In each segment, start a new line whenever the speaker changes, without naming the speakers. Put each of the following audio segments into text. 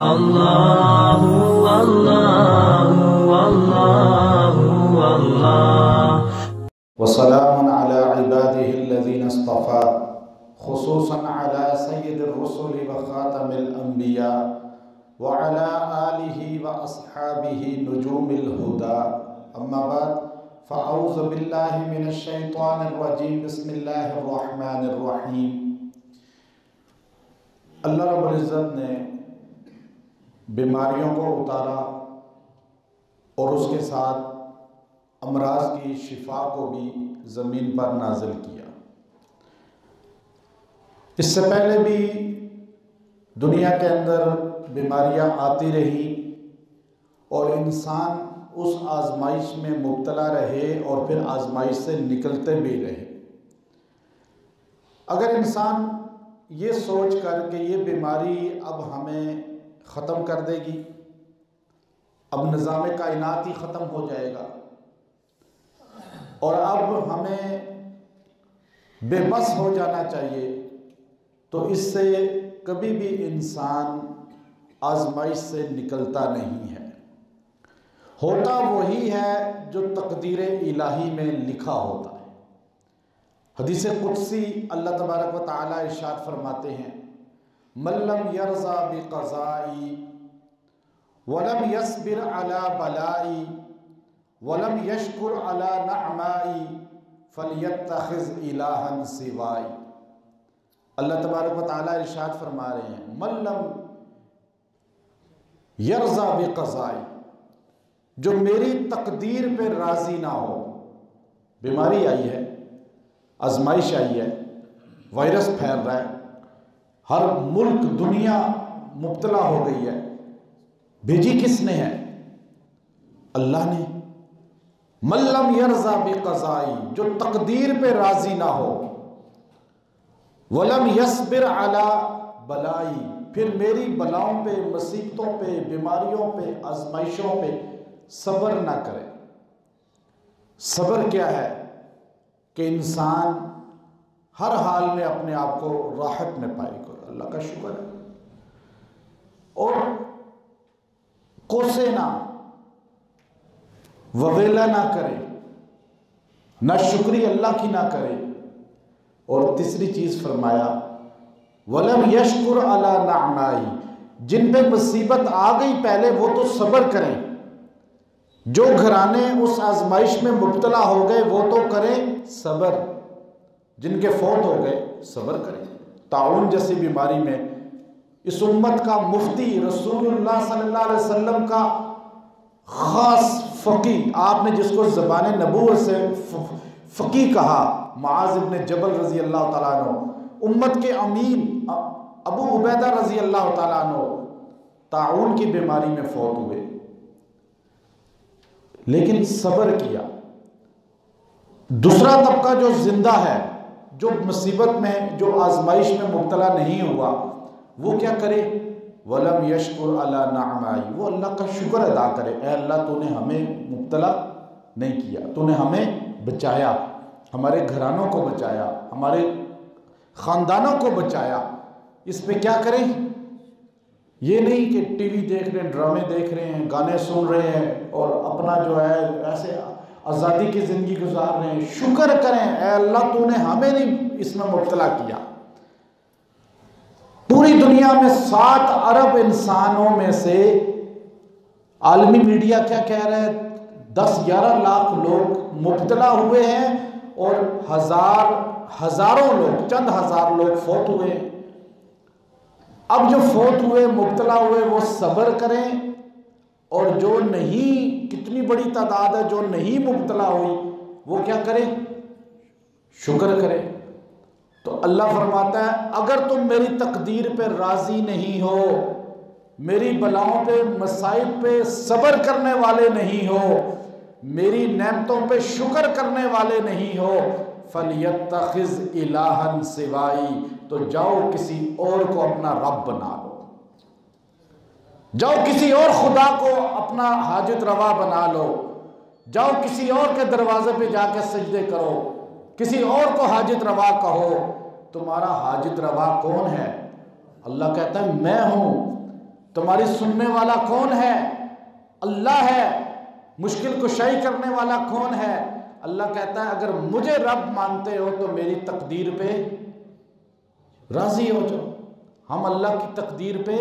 अल्लाहु अल्लाहु अल्लाहु अल्लाह
वसलामुन अला इबादिहिल्लज़ीना इस्तफ़ा खुसूसन अला सय्यिदिर रुसुलि व खातमिल अंबिया व अला आलिहि व अस्हाबिहि नुजूमिल हुदा अम्मा बाद फ़अऊज़ु बिल्लाहि मिनश शैतानिर रजीम बिस्मिल्लाहिर रहमानिर रहीम। अल्लाह रब्बुल इज़्ज़त ने बीमारियों को उतारा और उसके साथ अमराज की शिफा को भी ज़मीन पर नाजिल किया। इससे पहले भी दुनिया के अंदर बीमारियां आती रही और इंसान उस आजमाइश में मुब्तला रहे और फिर आजमाइश से निकलते भी रहे। अगर इंसान ये सोच कर कि ये बीमारी अब हमें ख़त्म कर देगी, अब निज़ाम कायनात ही ख़त्म हो जाएगा और अब हमें बेबस हो जाना चाहिए, तो इससे कभी भी इंसान आजमाइश से निकलता नहीं है। होता वही है जो तकदीर इलाही में लिखा होता है। हदीस कुदसी अल्लाह तबारक व तआला इरशाद फरमाते हैं, मल्लम यरज़ा बिक़ज़ाई वलम यस्बिर अला बलाई वलम यशकुर अला नअमाई फलयत्तखिज़ इलाहन सिवाई। अल्लाह तबारक व तआला इरशाद फरमा रहे हैं, मल्लम यरज़ा बिक़ज़ाई, जो मेरी तकदीर पे राज़ी ना हो। बीमारी आई है, आजमाइश आई है, वायरस फैल रहा है, हर मुल्क दुनिया मुब्तला हो गई है। भेजी किसने है? अल्लाह ने। मल्लम यरज़ा बिक़ज़ाई, जो तकदीर पे राजी ना हो। वलम यस्बिर अला बलाई, फिर मेरी बलाओं पे, मुसीबतों पे, बीमारियों पे, आजमाइशों पे सब्र ना करे। सब्र क्या है? कि इंसान हर हाल में अपने आप को राहत में पाए। अल्लाह का शुक्र है और कोसे ना, ववेला ना करे, ना शुक्री अल्लाह की ना करे। और तीसरी चीज फरमाया, वलम यशकुर अला नअमाई, जिन पे मुसीबत आ गई पहले वो तो सब्र करें। जो घराने उस आजमाइश में मुब्तला हो गए वो तो करें सब्र। जिनके फौत हो गए सब्र करें। ताउन जैसी बीमारी में इस उम्मत का मुफ्ती रसूलुल्लाह सल्लल्लाहु अलैहि वसल्लम का खास फ़क़ीह, आपने जिसको ज़बान नबूवत से फ़क़ीह कहा, मुआज़ इब्न जबल रज़ी अल्लाह तआला अन्हु, उम्मत के अमीन अबू उबैदा रज़ी अल्लाह तआला अन्हु ताउन की बीमारी में फौत हुए, लेकिन सब्र किया। दूसरा तबका जो जिंदा है, जो मुसीबत में, जो आजमाइश में मुब्तला नहीं हुआ, वो क्या करे? वलम यशकुर अला नअमाई, वो अल्लाह का शुक्र अदा करे। ऐ अल्लाह, तूने हमें मुब्तला नहीं किया, तूने हमें बचाया, हमारे घरानों को बचाया, हमारे ख़ानदानों को बचाया। इस पे क्या करें? ये नहीं कि टीवी देख रहे हैं, ड्रामे देख रहे हैं, गाने सुन रहे हैं और अपना जो है ऐसे आज़ादी की ज़िंदगी गुजार रहे हैं। शुक्र करें, ऐ अल्लाह तूने हमें नहीं इसमें मुब्तला किया। पूरी दुनिया में 7 अरब इंसानों में से आलमी मीडिया क्या कह रहा है, 10-11 लाख लोग मुब्तला हुए हैं और हजारों लोग, चंद हजार लोग फौत हुए हैं। अब जो फौत हुए, मुब्तला हुए, वो सब्र करें और जो नहीं, कितनी बड़ी तादाद है जो नहीं मुब्तला हुई, वो क्या करें? शुक्र करें। तो अल्लाह फरमाता है, अगर तुम मेरी तकदीर पे राजी नहीं हो, मेरी बलाओं पे, मसाइब पे सब्र करने वाले नहीं हो, मेरी नेमतों पे शुक्र करने वाले नहीं हो, फलियत्तखिज़ इलाहन सिवाई, तो जाओ किसी और को अपना रब बना लो। जाओ किसी और खुदा को अपना हाजत रवा बना लो। जाओ किसी और के दरवाजे पे जाकर सजदे करो, किसी और को हाजत रवा कहो। तुम्हारा हाजत रवा कौन है? अल्लाह कहता है मैं हूं। तुम्हारी सुनने वाला कौन है? अल्लाह है। मुश्किल कुशाई करने वाला कौन है? अल्लाह कहता है अगर मुझे रब मानते हो तो मेरी तकदीर पे राजी हो जाओ। हम अल्लाह की तकदीर पे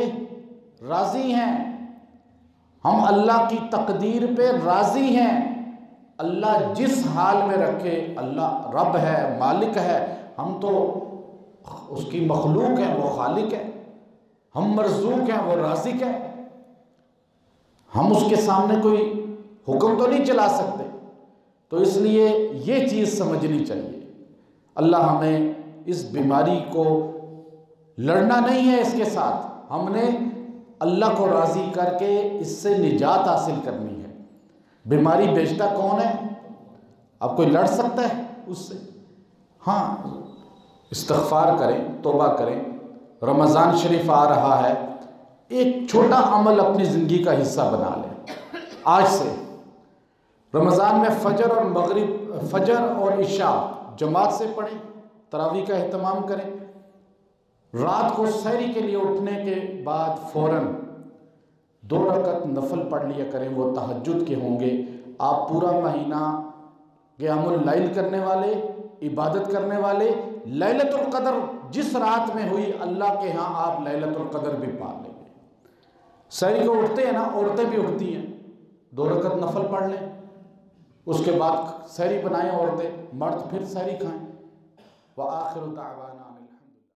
राजी हैं, हम अल्लाह की तकदीर पे राजी हैं। अल्लाह जिस हाल में रखे, अल्लाह रब है, मालिक है, हम तो उसकी मखलूक है, वो खालिक है। हम मरज़ूक हैं, वो राज़िक है। हम उसके सामने कोई हुक्म तो नहीं चला सकते। तो इसलिए ये चीज़ समझनी चाहिए। अल्लाह हमें इस बीमारी को लड़ना नहीं है, इसके साथ हमने अल्लाह को राज़ी करके इससे निजात हासिल करनी है। बीमारी बेचता कौन है? अब कोई लड़ सकता है उससे? हाँ, इस्तिग़फ़ार करें, तौबा करें। रमज़ान शरीफ आ रहा है, एक छोटा अमल अपनी ज़िंदगी का हिस्सा बना लें। आज से रमज़ान में फ़जर और इशा जमात से पढ़ें, तरावी का एहतमाम करें। रात को सहरी के लिए उठने के बाद फ़ौरन 2 रकअत नफल पढ़ लिया करें, वो तहज्जुद के होंगे। आप पूरा महीना क़ियामुल लैल करने वाले, इबादत करने वाले, लैलतुल क़द्र जिस रात में हुई, अल्लाह के यहाँ आप लैलतुल क़द्र भी पा लेंगे। सहरी को उठते हैं ना, औरतें भी उठती हैं, 2 रकअत नफल पढ़ लें, उसके बाद सहरी बनाएं औरतें, मर्द फिर सहरी खाएं। व आखिरु दावाना।